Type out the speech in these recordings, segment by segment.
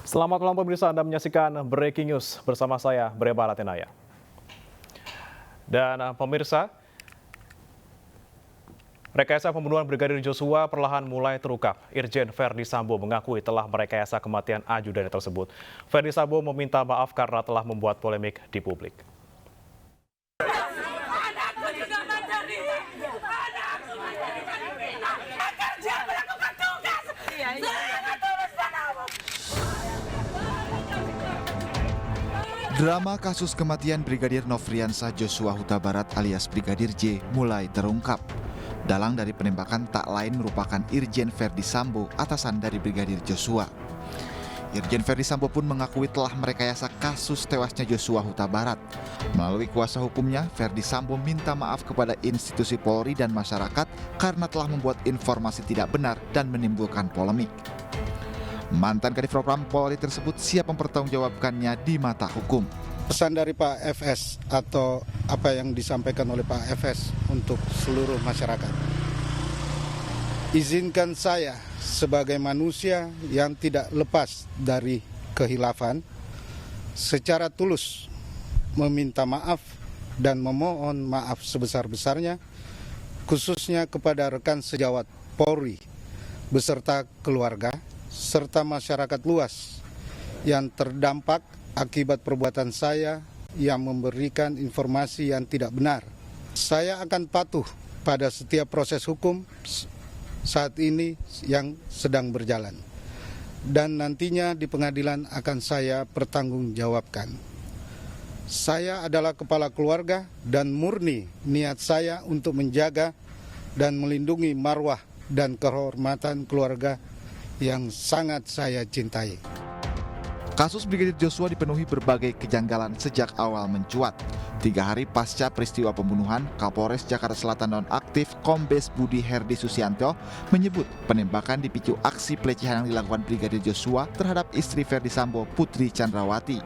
Selamat malam pemirsa, Anda menyaksikan Breaking News bersama saya, Breba Latenaya. Dan pemirsa, rekayasa pembunuhan Brigadir Joshua perlahan mulai terungkap. Irjen Verdi Sambo mengakui telah merekayasa kematian ajudannya tersebut. Verdi Sambo meminta maaf karena telah membuat polemik di publik. Drama kasus kematian Brigadir Nofriansah Joshua Huta Barat alias Brigadir J mulai terungkap. Dalang dari penembakan tak lain merupakan Irjen Verdi Sambo, atasan dari Brigadir Joshua. Irjen Verdi Sambo pun mengakui telah merekayasa kasus tewasnya Joshua Huta Barat. Melalui kuasa hukumnya, Verdi Sambo minta maaf kepada institusi Polri dan masyarakat karena telah membuat informasi tidak benar dan menimbulkan polemik. Mantan Kadif Propam Polri tersebut siap mempertanggungjawabkannya di mata hukum. Pesan dari Pak FS atau apa yang disampaikan oleh Pak FS untuk seluruh masyarakat. Izinkan saya sebagai manusia yang tidak lepas dari kehilafan secara tulus meminta maaf dan memohon maaf sebesar-besarnya khususnya kepada rekan sejawat Polri beserta keluarga serta masyarakat luas yang terdampak akibat perbuatan saya yang memberikan informasi yang tidak benar. Saya akan patuh pada setiap proses hukum saat ini yang sedang berjalan. Dan nantinya di pengadilan akan saya pertanggungjawabkan. Saya adalah kepala keluarga dan murni niat saya untuk menjaga dan melindungi marwah dan kehormatan keluarga yang sangat saya cintai. Kasus Brigadir Joshua dipenuhi berbagai kejanggalan sejak awal mencuat. 3 hari pasca peristiwa pembunuhan, Kapolres Jakarta Selatan nonaktif Kombes Budi Herdi Susianto menyebut penembakan dipicu aksi pelecehan yang dilakukan Brigadir Joshua terhadap istri Verdi Sambo, Putri Chandrawati.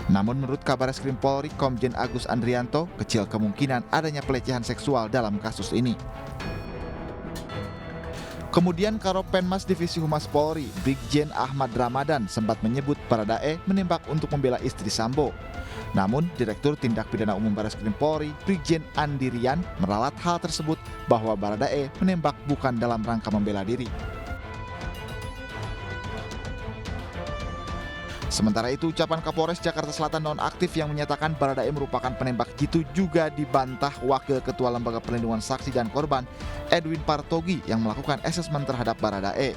Namun menurut Kabareskrim Polri Komjen Agus Andrianto, kecil kemungkinan adanya pelecehan seksual dalam kasus ini. Kemudian Karopenmas Divisi Humas Polri, Brigjen Ahmad Ramadan sempat menyebut Baradae menembak untuk membela istri Sambo. Namun, Direktur Tindak Pidana Umum Bareskrim Polri, Brigjen Andi Rian, meralat hal tersebut bahwa Baradae menembak bukan dalam rangka membela diri. Sementara itu, ucapan Kapolres Jakarta Selatan nonaktif yang menyatakan Baradae merupakan penembak jitu juga dibantah Wakil Ketua Lembaga Perlindungan Saksi dan Korban, Edwin Partogi, yang melakukan asesmen terhadap Baradae.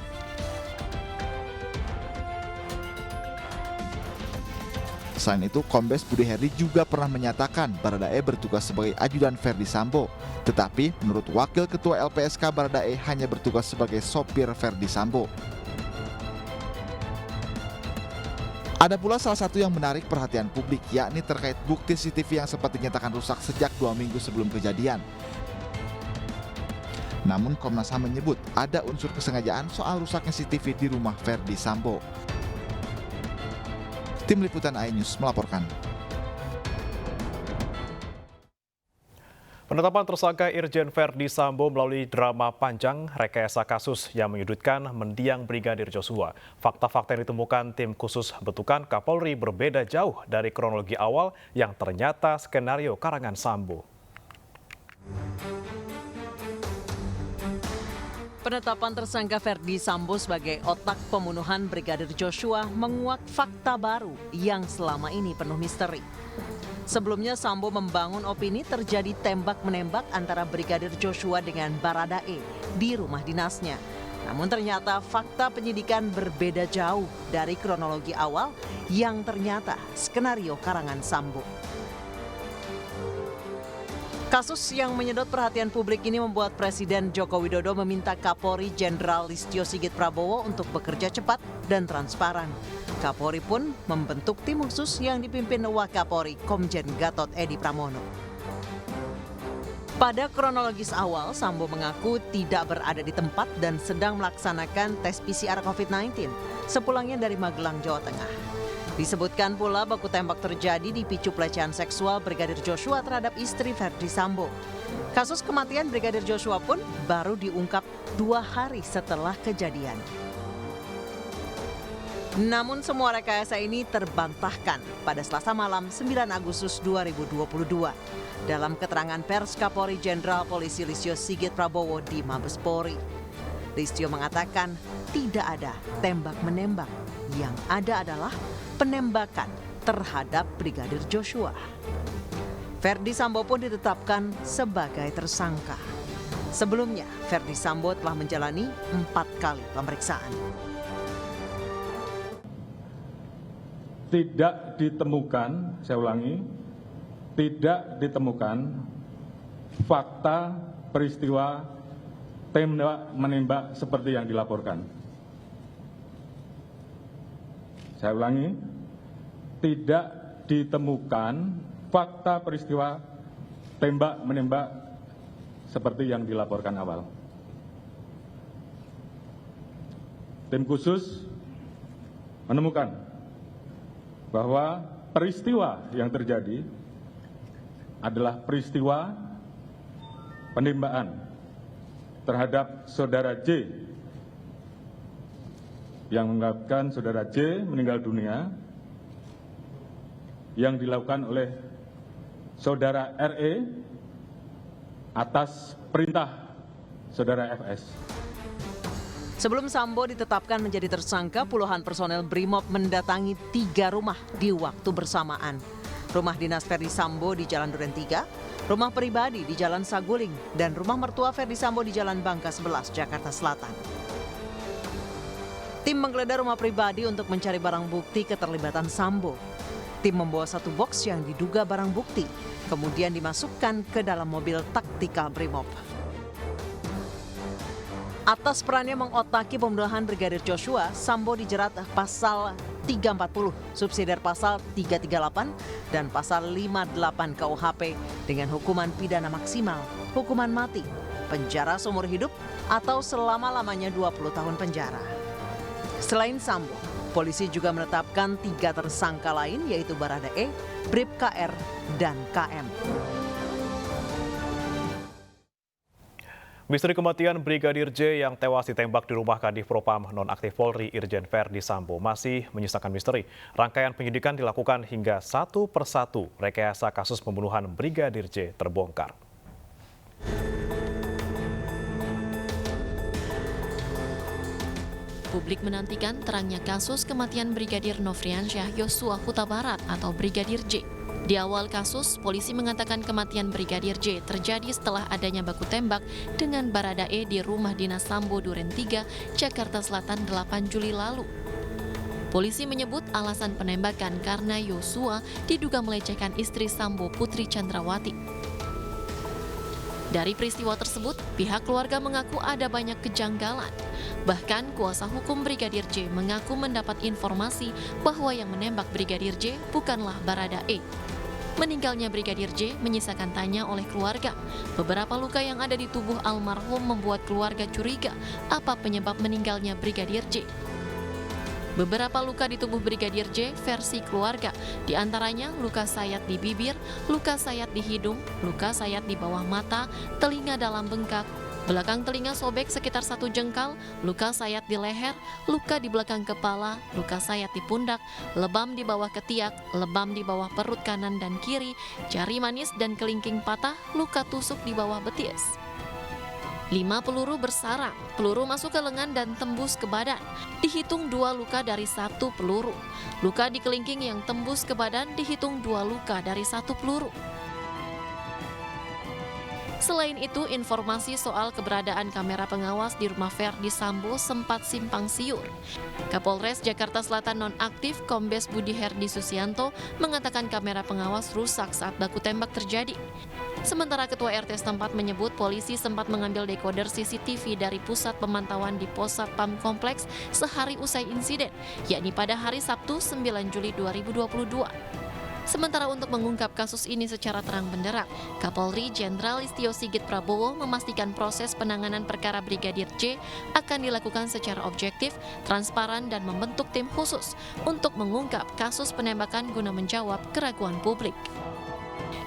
Selain itu, Kombes Budi Herdi juga pernah menyatakan Baradae bertugas sebagai ajudan Verdi Sambo. Tetapi, menurut Wakil Ketua LPSK, Baradae hanya bertugas sebagai sopir Verdi Sambo. Ada pula salah satu yang menarik perhatian publik, yakni terkait bukti CCTV yang sempat dinyatakan rusak sejak 2 minggu sebelum kejadian. Namun Komnas HAM menyebut ada unsur kesengajaan soal rusaknya CCTV di rumah Verdi Sambo. Tim Liputan iNews melaporkan. Penetapan tersangka Irjen Verdi Sambo melalui drama panjang rekayasa kasus yang menyudutkan mendiang Brigadir Joshua. Fakta-fakta yang ditemukan tim khusus bentukan Kapolri berbeda jauh dari kronologi awal yang ternyata skenario karangan Sambo. Penetapan tersangka Verdi Sambo sebagai otak pembunuhan Brigadir Joshua menguak fakta baru yang selama ini penuh misteri. Sebelumnya Sambo membangun opini terjadi tembak-menembak antara Brigadir Joshua dengan Baradae di rumah dinasnya. Namun ternyata fakta penyidikan berbeda jauh dari kronologi awal yang ternyata skenario karangan Sambo. Kasus yang menyedot perhatian publik ini membuat Presiden Joko Widodo meminta Kapolri Jenderal Listio Sigit Prabowo untuk bekerja cepat dan transparan. Kapolri pun membentuk tim khusus yang dipimpin Wakapolri Komjen Gatot Edi Pramono. Pada kronologis awal, Sambo mengaku tidak berada di tempat dan sedang melaksanakan tes PCR COVID-19 sepulangnya dari Magelang, Jawa Tengah. Disebutkan pula baku tembak terjadi dipicu pelecehan seksual Brigadir Joshua terhadap istri Verdi Sambo. Kasus kematian Brigadir Joshua pun baru diungkap 2 hari setelah kejadian. Namun semua rekayasa ini terbantahkan pada Selasa malam 9 Agustus 2022. Dalam keterangan pers Kapolri Jenderal Polisi Listio Sigit Prabowo di Mabes Polri. Listio mengatakan tidak ada tembak-menembak, yang ada adalah penembakan terhadap Brigadir Joshua. Ferdi Sambo pun ditetapkan sebagai tersangka. Sebelumnya, Ferdi Sambo telah menjalani 4 kali pemeriksaan. Tidak ditemukan, saya ulangi, tidak ditemukan fakta peristiwa tembak-menembak seperti yang dilaporkan. Saya ulangi, tidak ditemukan fakta peristiwa tembak-menembak seperti yang dilaporkan awal. Tim khusus menemukan bahwa peristiwa yang terjadi adalah peristiwa penembakan terhadap saudara J yang mengakibatkan saudara J meninggal dunia yang dilakukan oleh saudara RE atas perintah saudara FS. Sebelum Sambo ditetapkan menjadi tersangka, puluhan personel BRIMOB mendatangi 3 rumah di waktu bersamaan. Rumah dinas Ferdi Sambo di Jalan Duren 3, rumah pribadi di Jalan Saguling, dan rumah mertua Ferdi Sambo di Jalan Bangka 11, Jakarta Selatan. Tim menggeledah rumah pribadi untuk mencari barang bukti keterlibatan Sambo. Tim membawa 1 box yang diduga barang bukti, kemudian dimasukkan ke dalam mobil taktikal BRIMOB. Atas perannya mengotaki pembunuhan Brigadir Joshua, Sambo dijerat pasal 340, subsidiar pasal 338, dan pasal 58 KUHP dengan hukuman pidana maksimal, hukuman mati, penjara seumur hidup, atau selama-lamanya 20 tahun penjara. Selain Sambo, polisi juga menetapkan 3 tersangka lain, yaitu Barada E, Bribka R, dan KM. Misteri kematian Brigadir J yang tewas ditembak di rumah Kadif Propam nonaktif Polri Irjen Verdi Sambo masih menyisakan misteri. Rangkaian penyidikan dilakukan hingga satu persatu rekayasa kasus pembunuhan Brigadir J terbongkar. Publik menantikan terangnya kasus kematian Brigadir Nofriansyah Yosua Huta Barat atau Brigadir J. Di awal kasus, polisi mengatakan kematian Brigadir J terjadi setelah adanya baku tembak dengan Barada E di rumah dinas Sambo Duren 3, Jakarta Selatan 8 Juli lalu. Polisi menyebut alasan penembakan karena Yosua diduga melecehkan istri Sambo Putri Chandrawati. Dari peristiwa tersebut, pihak keluarga mengaku ada banyak kejanggalan. Bahkan kuasa hukum Brigadir J mengaku mendapat informasi bahwa yang menembak Brigadir J bukanlah Barada E. Meninggalnya Brigadir J menyisakan tanya oleh keluarga. Beberapa luka yang ada di tubuh almarhum membuat keluarga curiga apa penyebab meninggalnya Brigadir J. Beberapa luka di tubuh Brigadir J versi keluarga, di antaranya luka sayat di bibir, luka sayat di hidung, luka sayat di bawah mata, telinga dalam bengkak, belakang telinga sobek sekitar 1 jengkal, luka sayat di leher, luka di belakang kepala, luka sayat di pundak, lebam di bawah ketiak, lebam di bawah perut kanan dan kiri, jari manis dan kelingking patah, luka tusuk di bawah betis. 5 peluru bersarang, peluru masuk ke lengan dan tembus ke badan. Dihitung 2 luka dari 1 peluru. Luka di kelingking yang tembus ke badan dihitung 2 luka dari 1 peluru. Selain itu, informasi soal keberadaan kamera pengawas di rumah Verdi Sambo sempat simpang siur. Kapolres Jakarta Selatan nonaktif Kombes Budi Herdi Susianto mengatakan kamera pengawas rusak saat baku tembak terjadi. Sementara Ketua RT setempat menyebut polisi sempat mengambil dekoder CCTV dari pusat pemantauan di Pos Satpam Kompleks sehari usai insiden, yakni pada hari Sabtu 9 Juli 2022. Sementara untuk mengungkap kasus ini secara terang benderang, Kapolri Jenderal Listio Sigit Prabowo memastikan proses penanganan perkara Brigadir J akan dilakukan secara objektif, transparan, dan membentuk tim khusus untuk mengungkap kasus penembakan guna menjawab keraguan publik.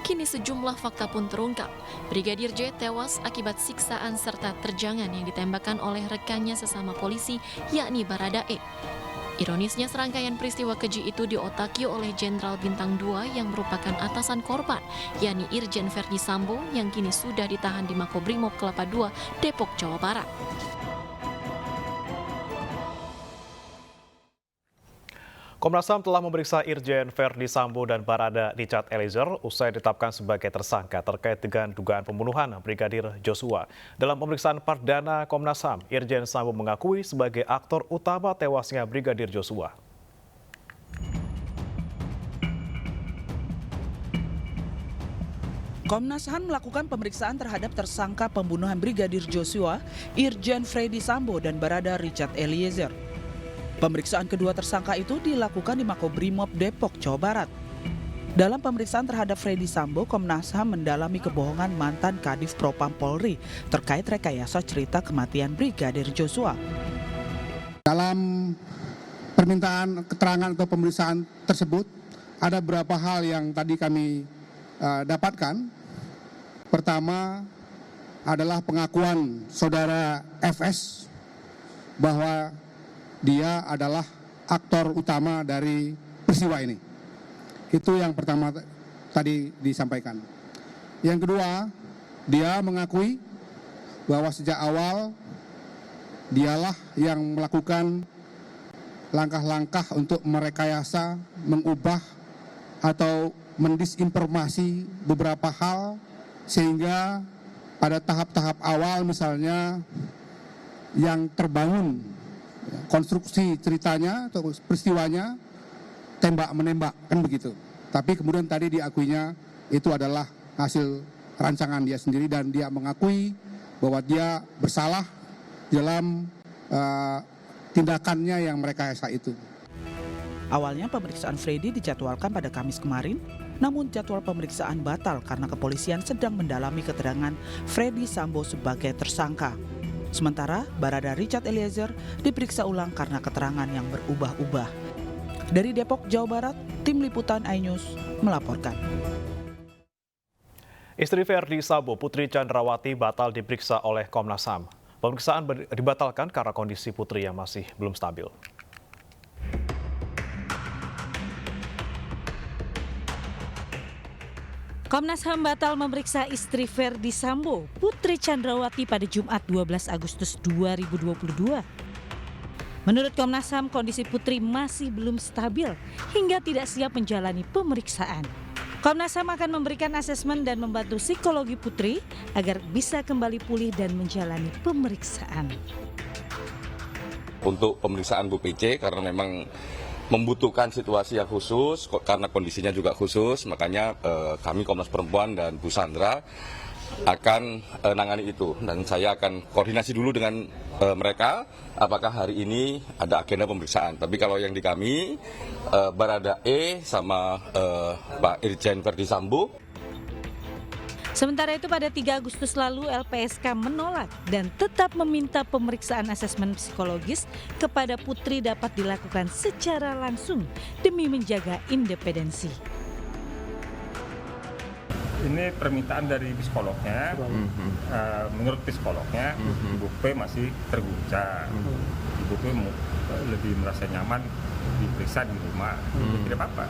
Kini sejumlah fakta pun terungkap. Brigadir J tewas akibat siksaan serta terjangan yang ditembakkan oleh rekannya sesama polisi, yakni Barada E. Ironisnya serangkaian peristiwa keji itu diotaki oleh Jenderal Bintang 2 yang merupakan atasan korban, yakni Irjen Verdi Sambo yang kini sudah ditahan di Makobrimob Kelapa II, Depok, Jawa Barat. Komnas HAM telah memeriksa Irjen Verdi Sambo dan Barada Richard Eliezer usai ditetapkan sebagai tersangka terkait dengan dugaan pembunuhan Brigadir Joshua. Dalam pemeriksaan perdana Komnas HAM, Irjen Sambo mengakui sebagai aktor utama tewasnya Brigadir Joshua. Komnas HAM melakukan pemeriksaan terhadap tersangka pembunuhan Brigadir Joshua, Irjen Verdi Sambo dan Barada Richard Eliezer. Pemeriksaan kedua tersangka itu dilakukan di Makobrimob Depok, Jawa Barat. Dalam pemeriksaan terhadap Verdi Sambo, Komnas HAM mendalami kebohongan mantan Kadif Propam Polri terkait rekayasa cerita kematian Brigadir Joshua. Dalam permintaan keterangan atau pemeriksaan tersebut, ada beberapa hal yang tadi kami dapatkan. Pertama adalah pengakuan saudara FS bahwa dia adalah aktor utama dari peristiwa ini. Itu yang pertama tadi disampaikan. Yang kedua, dia mengakui bahwa sejak awal dialah yang melakukan langkah-langkah untuk merekayasa, mengubah atau mendisinformasi beberapa hal sehingga pada tahap-tahap awal misalnya yang terbangun konstruksi ceritanya atau peristiwanya tembak-menembak, kan begitu. Tapi kemudian tadi diakuinya itu adalah hasil rancangan dia sendiri dan dia mengakui bahwa dia bersalah dalam tindakannya yang merekayasa itu. Awalnya pemeriksaan Freddy dijadwalkan pada Kamis kemarin, namun jadwal pemeriksaan batal karena kepolisian sedang mendalami keterangan Verdi Sambo sebagai tersangka. Sementara Barada Richard Eliezer diperiksa ulang karena keterangan yang berubah-ubah. Dari Depok, Jawa Barat, Tim Liputan iNews melaporkan. Istri Verdi Sambo, Putri Chandrawati, batal diperiksa oleh Komnas HAM. Pemeriksaan dibatalkan karena kondisi putri yang masih belum stabil. Komnas HAM batal memeriksa istri Verdi Sambo, Putri Chandrawati pada Jumat 12 Agustus 2022. Menurut Komnas HAM, kondisi Putri masih belum stabil hingga tidak siap menjalani pemeriksaan. Komnas HAM akan memberikan asesmen dan membantu psikologi Putri agar bisa kembali pulih dan menjalani pemeriksaan. Untuk pemeriksaan Bu PC karena memang membutuhkan situasi yang khusus karena kondisinya juga khusus, makanya kami Komnas Perempuan dan Bu Sandra akan nangani itu dan saya akan koordinasi dulu dengan mereka apakah hari ini ada agenda pemeriksaan. Tapi kalau yang di kami Barada E sama Pak Irjen Verdi Sambo. Sementara itu pada 3 Agustus lalu LPSK menolak dan tetap meminta pemeriksaan asesmen psikologis kepada Putri dapat dilakukan secara langsung demi menjaga independensi. Ini permintaan dari psikolognya. Menurut psikolognya, Ibu P masih terguncang. Ibu P lebih merasa nyaman diperiksa di rumah. Tidak apa-apa.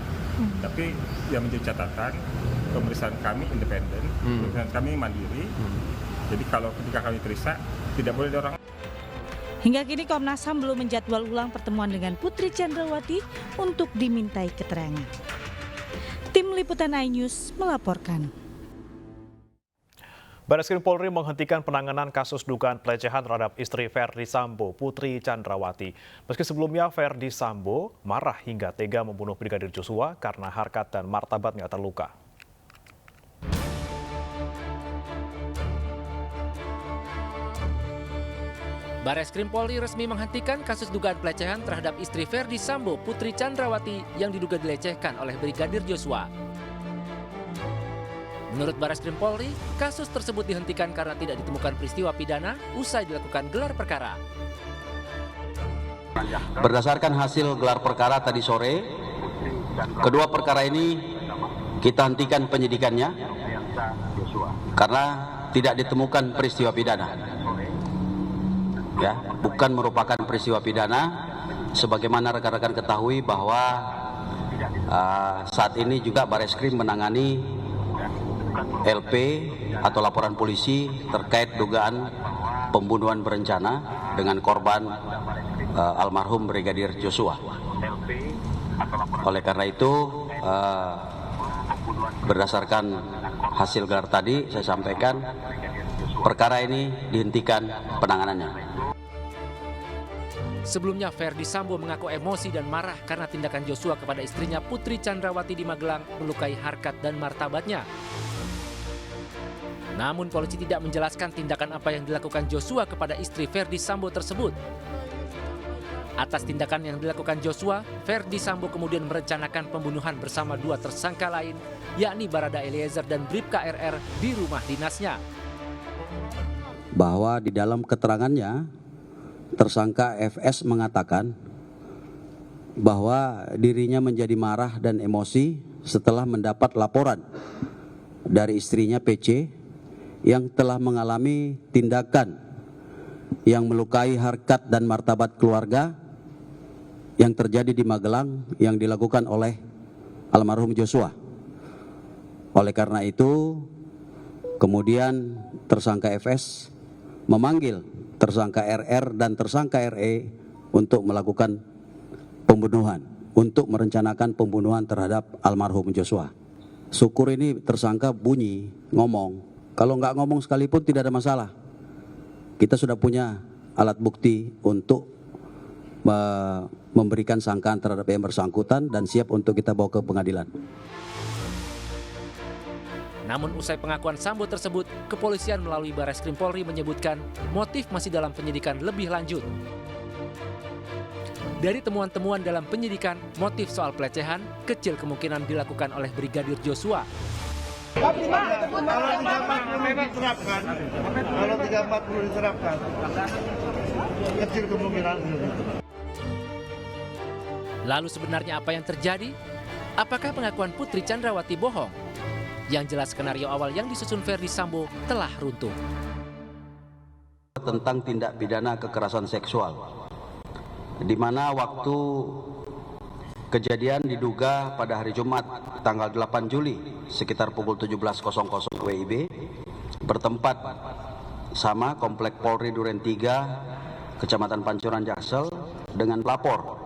Tapi yang menjadi catatan, pemeriksaan kami independen, pemeriksaan kami mandiri. Jadi kalau ketika kami periksa, tidak boleh ada orang. Hingga kini Komnas HAM belum menjadwal ulang pertemuan dengan Putri Chandrawati untuk dimintai keterangan. Tim Liputan iNews melaporkan. Barreskrim Polri menghentikan penanganan kasus dugaan pelecehan terhadap istri Verdi Sambo, Putri Chandrawati. Meski sebelumnya Verdi Sambo marah hingga tega membunuh Brigadir Joshua karena harkat dan martabatnya terluka. Barreskrim Polri resmi menghentikan kasus dugaan pelecehan terhadap istri Verdi Sambo, Putri Chandrawati yang diduga dilecehkan oleh Brigadir Joshua. Menurut Barreskrim Polri, kasus tersebut dihentikan karena tidak ditemukan peristiwa pidana usai dilakukan gelar perkara. Berdasarkan hasil gelar perkara tadi sore, kedua perkara ini kita hentikan penyidikannya karena tidak ditemukan peristiwa pidana. Ya, bukan merupakan peristiwa pidana sebagaimana rekan-rekan ketahui bahwa saat ini juga Bareskrim menangani LP atau laporan polisi terkait dugaan pembunuhan berencana dengan korban almarhum Brigadir Joshua. Oleh karena itu, berdasarkan hasil gelar tadi, saya sampaikan perkara ini dihentikan penanganannya. Sebelumnya, Ferdi Sambo mengaku emosi dan marah karena tindakan Joshua kepada istrinya Putri Chandrawati di Magelang melukai harkat dan martabatnya. Namun polisi tidak menjelaskan tindakan apa yang dilakukan Joshua kepada istri Ferdi Sambo tersebut. Atas tindakan yang dilakukan Joshua, Ferdi Sambo kemudian merencanakan pembunuhan bersama dua tersangka lain, yakni Barada Eliezer dan Bribka RR di rumah dinasnya. Bahwa di dalam keterangannya, tersangka FS mengatakan bahwa dirinya menjadi marah dan emosi setelah mendapat laporan dari istrinya PC yang telah mengalami tindakan yang melukai harkat dan martabat keluarga yang terjadi di Magelang yang dilakukan oleh almarhum Joshua. Oleh karena itu, kemudian tersangka FS memanggil tersangka RR dan tersangka RE untuk melakukan pembunuhan, untuk merencanakan pembunuhan terhadap almarhum Joshua. Syukur ini tersangka bunyi, ngomong. Kalau nggak ngomong sekalipun tidak ada masalah. Kita sudah punya alat bukti untuk memberikan sangkaan terhadap yang bersangkutan dan siap untuk kita bawa ke pengadilan. Namun usai pengakuan Sambo tersebut, kepolisian melalui Bareskrim Polri menyebutkan motif masih dalam penyidikan lebih lanjut. Dari temuan-temuan dalam penyidikan, motif soal pelecehan kecil kemungkinan dilakukan oleh Brigadir Joshua. Kalau 340 diterapkan, kecil kemungkinan. Lalu sebenarnya apa yang terjadi? Apakah pengakuan Putri Chandrawati bohong? Yang jelas skenario awal yang disusun Ferdi Sambo telah runtuh. Tentang tindak pidana kekerasan seksual, di mana waktu kejadian diduga pada hari Jumat tanggal 8 Juli sekitar pukul 17.00 WIB bertempat sama Komplek Polri Duren 3, Kecamatan Pancoran Jaksel dengan pelapor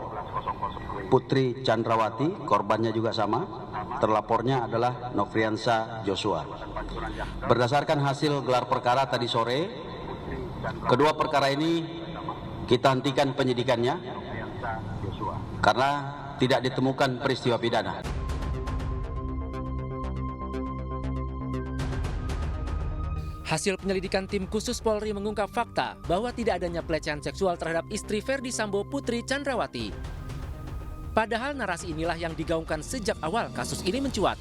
Putri Chandrawati, korbannya juga sama, terlapornya adalah Nofriansah Joshua. Berdasarkan hasil gelar perkara tadi sore, kedua perkara ini kita hentikan penyidikannya karena tidak ditemukan peristiwa pidana. Hasil penyelidikan tim khusus Polri mengungkap fakta bahwa tidak adanya pelecehan seksual terhadap istri Ferdi Sambo, Putri Chandrawati. Padahal narasi inilah yang digaungkan sejak awal kasus ini mencuat.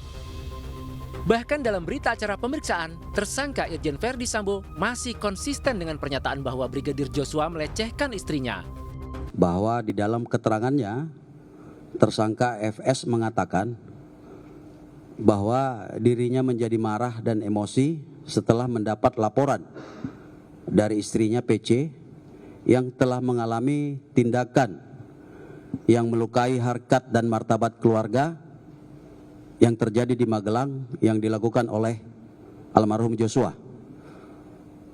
Bahkan dalam berita acara pemeriksaan, tersangka Irjen Ferdi Sambo masih konsisten dengan pernyataan bahwa Brigadir Joshua melecehkan istrinya. Bahwa di dalam keterangannya, tersangka FS mengatakan bahwa dirinya menjadi marah dan emosi setelah mendapat laporan dari istrinya PC yang telah mengalami tindakan yang melukai harkat dan martabat keluarga yang terjadi di Magelang yang dilakukan oleh almarhum Joshua.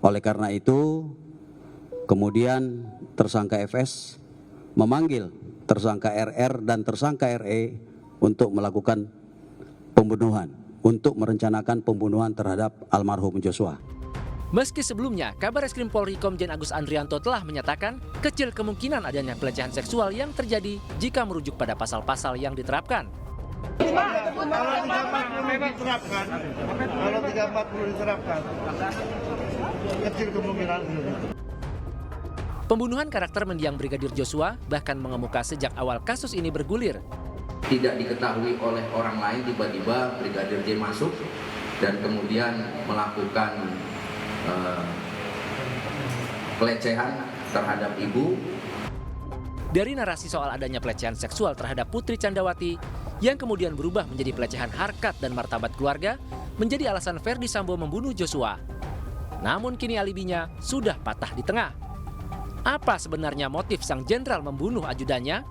Oleh karena itu, kemudian tersangka FS memanggil tersangka RR dan tersangka RE untuk melakukan pembunuhan, untuk merencanakan pembunuhan terhadap almarhum Joshua. Meski sebelumnya, Kabar Eskrim Polri Komjen Agus Andrianto telah menyatakan kecil kemungkinan adanya pelecehan seksual yang terjadi jika merujuk pada pasal-pasal yang diterapkan. Kalau 340 diterapkan, kecil kemungkinan. Pembunuhan karakter mendiang Brigadir Joshua bahkan mengemuka sejak awal kasus ini bergulir. Tidak diketahui oleh orang lain, tiba-tiba Brigadir J masuk dan kemudian melakukan pelecehan terhadap ibu. Dari narasi soal adanya pelecehan seksual terhadap Putri Chandrawati yang kemudian berubah menjadi pelecehan harkat dan martabat keluarga menjadi alasan Ferdi Sambo membunuh Joshua. Namun kini alibinya sudah patah di tengah. Apa sebenarnya motif sang jenderal membunuh ajudannya?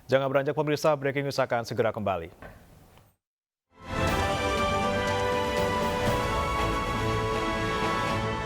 Jangan beranjak pemirsa, breaking news akan segera kembali.